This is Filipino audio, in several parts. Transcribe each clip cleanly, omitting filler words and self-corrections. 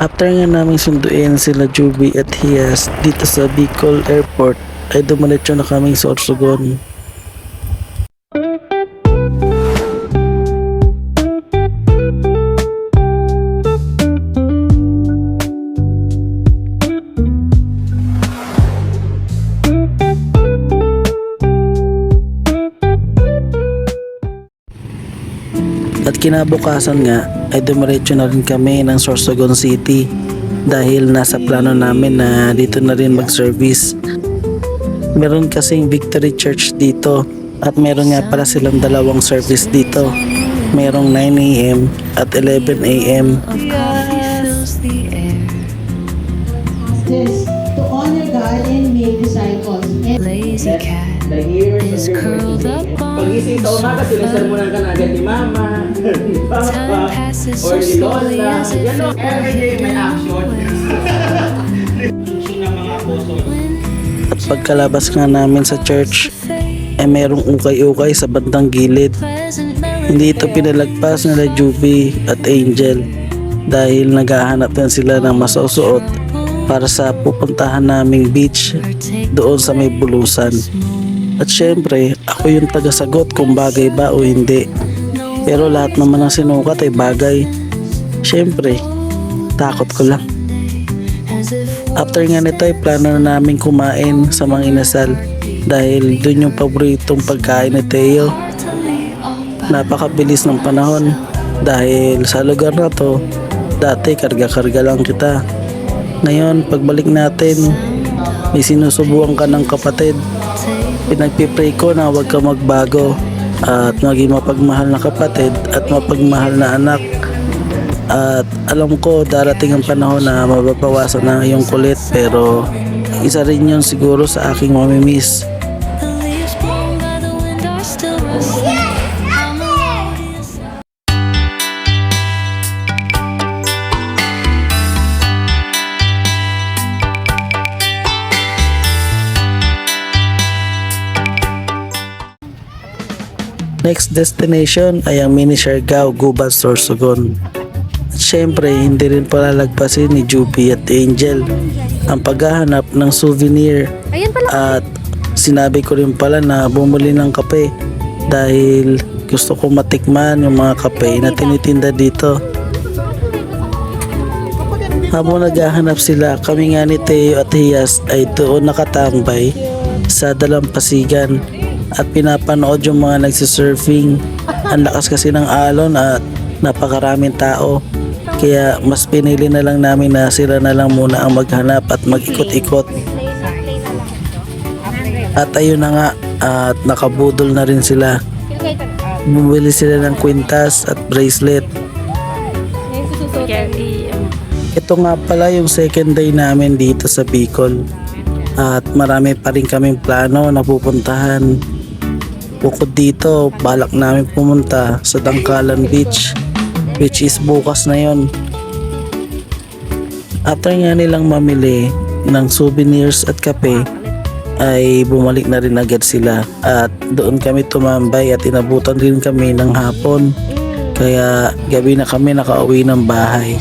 After nga namin sunduin sila Juby at Hias dito sa Bicol Airport ay dumiretso na kaming sa Sorsogon. At kinabukasan nga ay dumiretso na rin kami ng Sorsogon City dahil nasa plano namin na dito na rin mag-service. Meron kasing Victory Church dito at meron nga pala silang dalawang service dito. Merong 9 AM at 11 AM. To honor God and make disciples. Lazy cat is curled up on Pagising sa umaga, sinasermonan ka na agad ni Mama, ni Papa, time passes or so ni slowly Lola. as it Yan o, everyday may action. At pagkalabas nga namin sa church ay merong ukay-ukay sa bandang gilid. Hindi ito pinalagpas nila Juby at Angel dahil naghahanap din sila ng masusuot para sa pupuntahan naming beach doon sa may Bulusan. At syempre, ako yung tagasagot kung bagay ba o hindi. Pero lahat naman ng sinukat ay bagay. Syempre, takot ko lang. After nga nito ay plano na namin kumain sa mga inasal dahil dun yung paboritong pagkain ni Teo. Napakabilis ng panahon dahil sa lugar na to, dati karga-karga lang kita. Ngayon, pagbalik natin, may sinusubukan ka ng kapatid. Pinagpipray ko na huwag ka magbago at maging mapagmahal na kapatid at mapagmahal na anak. At alam ko darating ang panahon na mababawasan na yung kulit, pero isa rin yun siguro sa aking mamimiss. The leaves blown by the wind are still rustling. I'm alone inside. Next destination ay ang Mini Siargao, Gubat, Sorsogon. At syempre, hindi rin palalagpasin ni Juby at Angel ang paghahanap ng souvenir. At sinabi ko rin pala na bumili ng kape dahil gusto ko matikman yung mga kape na tinitinda dito. Habang naghahanap sila, kami nga ni Teo at Hias ay doon nakatambay sa dalampasigan at pinapanood yung mga nagsisurfing. Ang lakas kasi ng alon at napakaraming tao, kaya mas pinili na lang namin na sila na lang muna ang maghanap at mag-ikot-ikot. At ayun na nga, at nakabudol na rin sila. Bumili sila ng kwintas at bracelet. Ito nga pala yung second day namin dito sa Bicol at marami pa rin kaming plano na pupuntahan. Bukod dito, balak namin pumunta sa Dangkalan Beach, which is bukas na yon. After nga nilang mamili ng souvenirs at kape, ay bumalik na rin agad sila at doon kami tumambay at inabutan rin kami ng hapon. Kaya gabi na kami nakauwi ng bahay.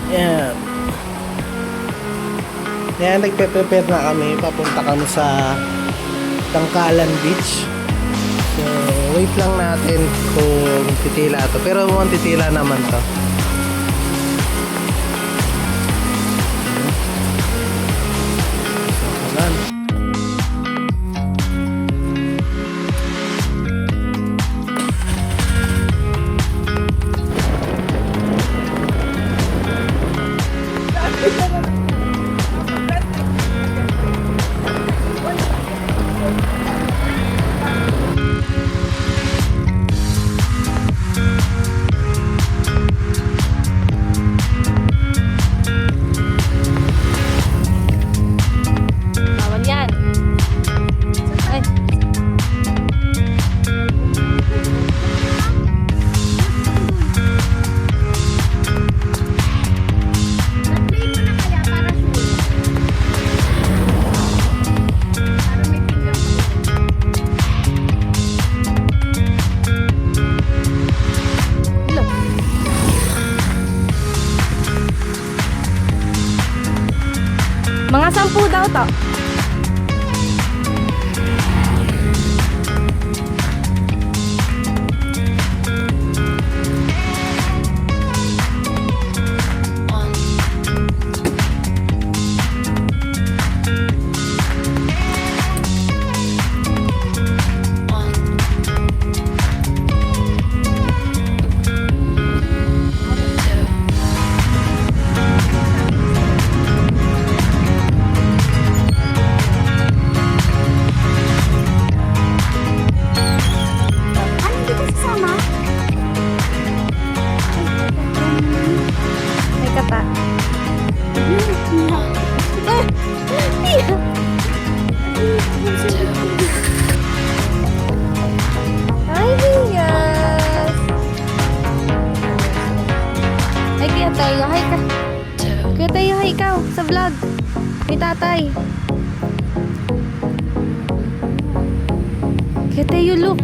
Yan. Yan, nagpe-prepare na kami. Papunta kami sa Dangkalan Beach. So, wait lang natin kung titila to. Pero mukhang titila naman to. So, ayan. Mga 10 daw to. Ano, hindi ka sasama? May kata. Ay, Venus! Ay, Kuya Tayo, hi ka. Kuya Tayo, hi ikaw sa vlog. Ni tatay. Kuya Tayo, look.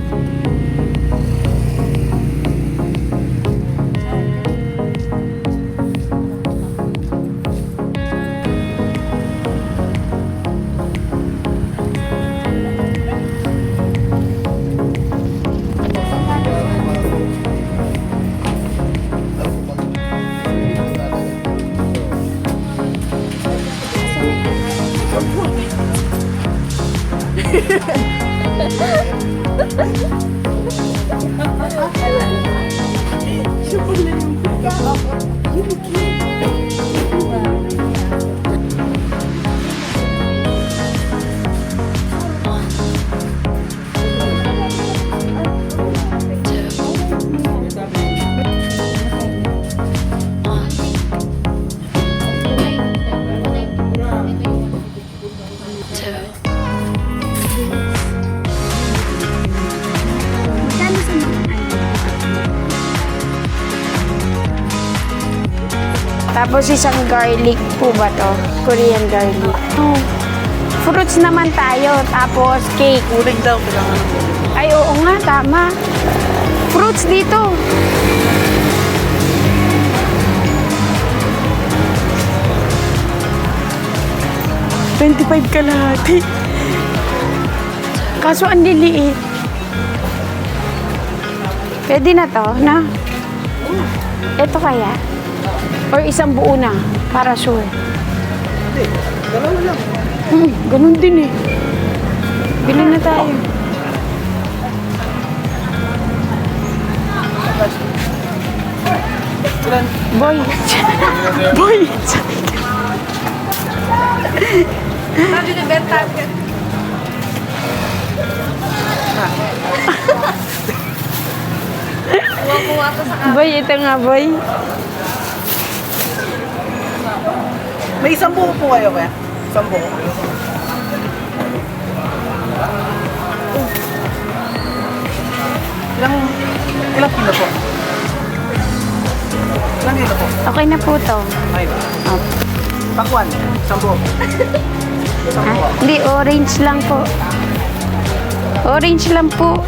Tapos isang garlic po ba to? Korean garlic. Oh. Fruits naman tayo. Tapos cake. Urig daw, kailangan mo. Ay, oo nga, tama. Fruits dito. $25 kalahati. Kaso ang liliit. Pwede na to, na? Ito kaya? Or isang buo na, para sure. Hindi, dalawa lang. Ganun din eh. Bilhin na tayo. Ilan? Boy. Boy. Boy, ito nga, boy. May isang buo po kayo kaya? Isang buo. Ilang kilo po? Ilang kilo po? Okay na po to. Ay, Oh. pakwan. Isang buo. Isang buo. Hindi, orange lang po. Orange lang po.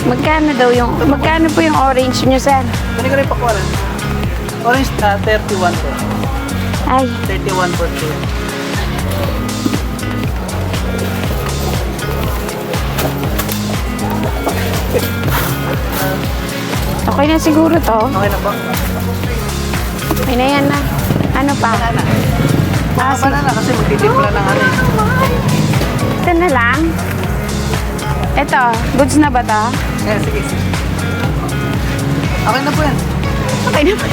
Magkano po yung orange nyo, sir? Kunin ko rin pakwan. Orange na 31 po. Ay, 31 po. okay na siguro to. Okay na po. Okay na yan na. Ano pa? Banana. Mga banana kasi magtitimpla ng ano eh. Ito na lang. Ito, goods na ba to? Sige, sige. Okay na po yan. Okay na ba?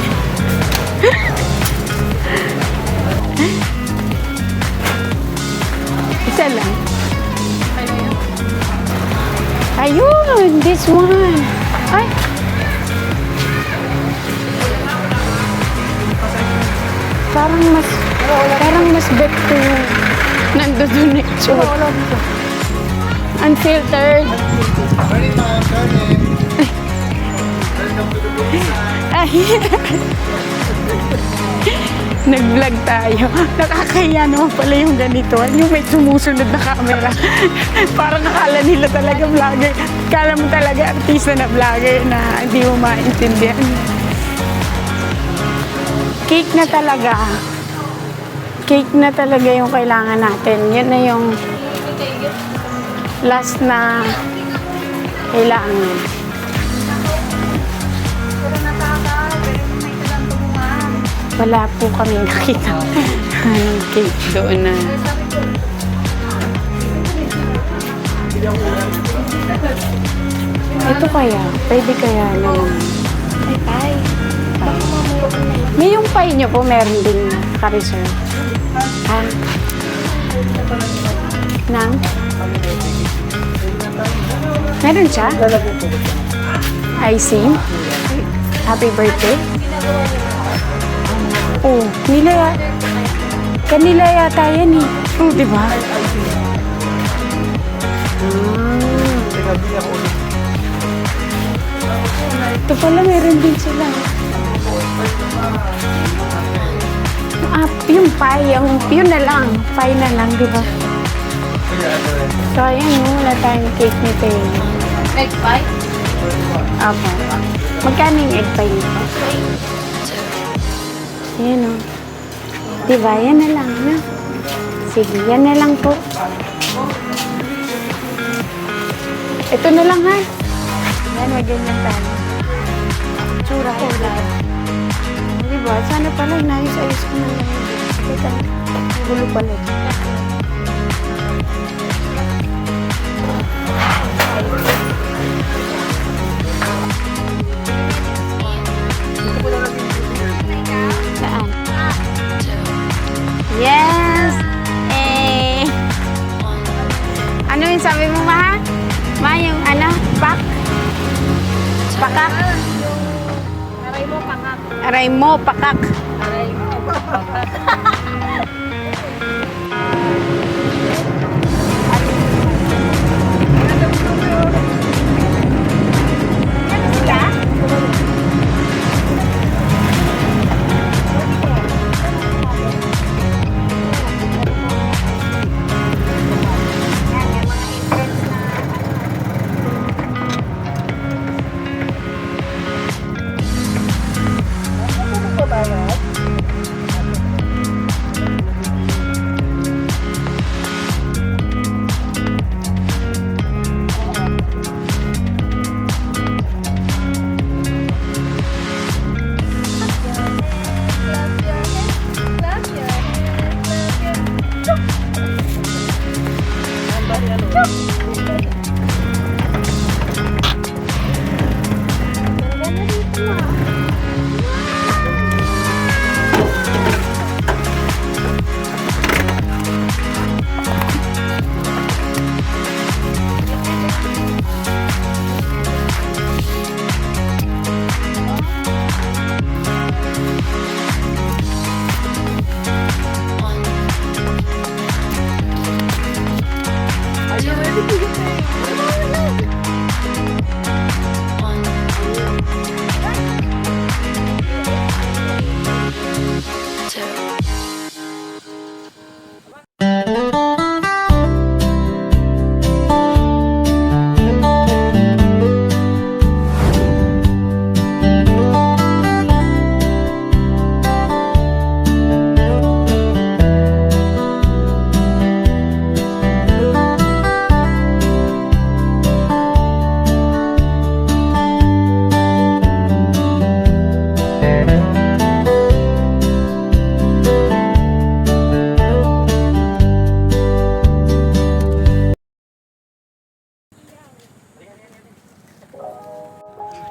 Isa lang. Ayun, this one. Ay. Parang mas bet ko nandun yung itsura. Unfiltered. Ay. Nag-vlog tayo. Nakakaya naman pala yung ganito. Yung may sumusunod na camera. Parang akala nila talaga vlogger. Akala mo talaga artista na vlogger na hindi mo maintindihan. Cake na talaga. Cake na talaga yung kailangan natin. Yun na yung last na kailangan. Wala po kami nakita ng cake doon na. Ito kaya, pwede kaya naman. Pie. May yung pie nyo po, meron din ka-reserve. Ha? Nang? Meron siya? Icing? Happy birthday? Oh, kanila yata yan eh. Oh, di ba? Ito pala, meron din sila. Yung pie, yun na lang. Pie na lang, di ba? So, ayan, wala tayong cake ni Tayo. Egg pie? Apo. Magkano yung egg pie nito? Ayan o. Diba? Yan na lang, na. Sige, yan na lang po. Ito na lang, ha? Yan, magganyan tayo. Tsura ko lahat. Diba? Sana pala, inayos-ayos ko na lang. Ito, gulo pala. Saan? Yes! Eh! Ano yung sabi mo, Ma? Ma, yung ano? Pak? Pakak? Aray mo, pakak. Aray mo, pakak. Aray mo, pakak.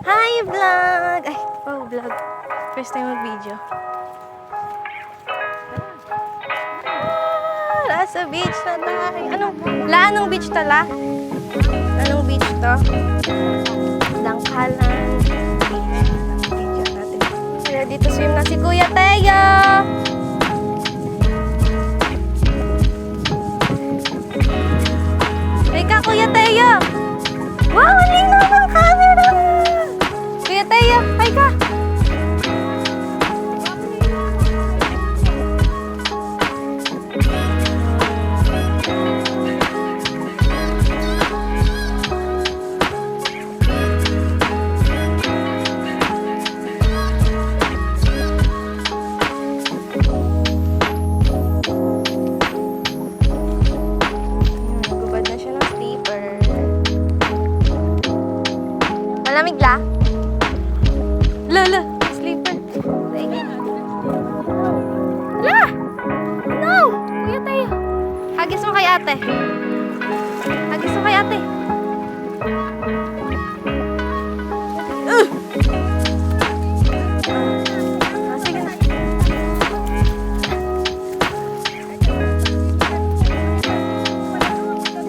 Hi, vlog! Ay, vlog. First time mag-video. Nasa beach na tayo. Anong beach tala? Anong beach to? Dangkalan Beach. Video natin. Ready to swim na si Kuya Teo! Ay ka, Kuya Teo! Wow, ang linaw ng camera! Kuya Teo, hi ka! Lala, sleeper. La! No! Kuya tayo. Hagis mo kay ate. Hagis mo kay ate. Ah, sige na.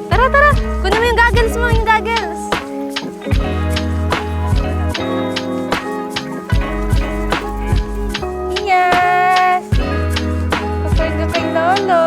Tara, tara. Kunin mo yung goggles mo, yung goggles. Yes! Kapag-kapag lolo.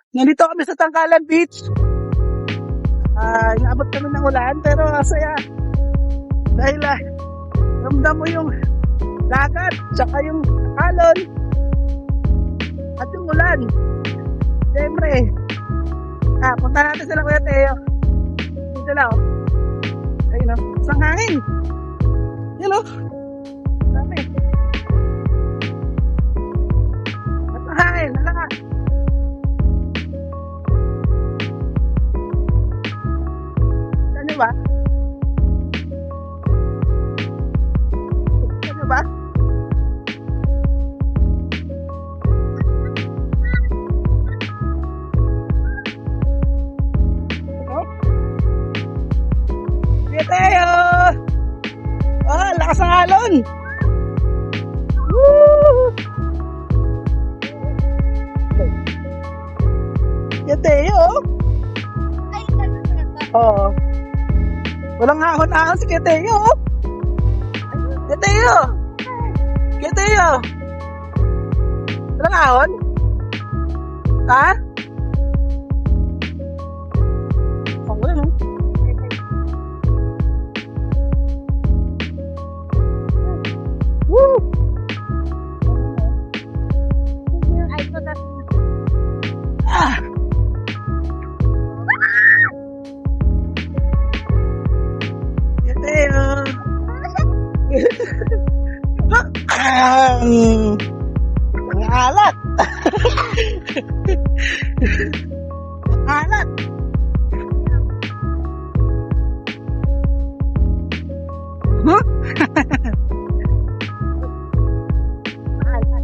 Nandito kami sa Tangkalan Beach. Inaabot kami ng ulan pero masaya. Dahil ramdam mo yung dagat, tsaka yung alon, at yung ulan. Siyempre, punta natin sila Kuya Teo. Dito lang, oh. Ayun, oh. Isang hangin. Yun, oh. Dami. At ang hangin, halaka. Ano ba? Ano ba? Ano? Teo! Oh, lakas ng alon! Woo! Teo! Oo. Walang ahon-ahon si Keteo. Keteo! Keteo! Walang ahon? Ha? Ang ulan, oh. Woo! Ah! Keteo! Ang alat! Ang alat! Huh? Alat!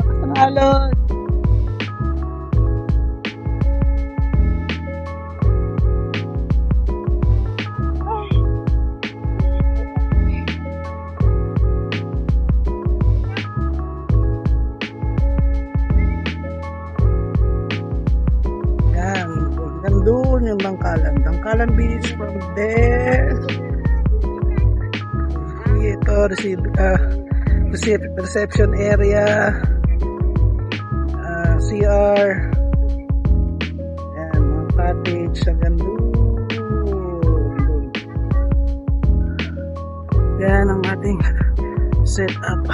Lakas ng alon! Nandun yung Tangkalan Beach from there. Ito, reception area, CR, yan, mga cottage hanggang doon. Yan ang ating setup.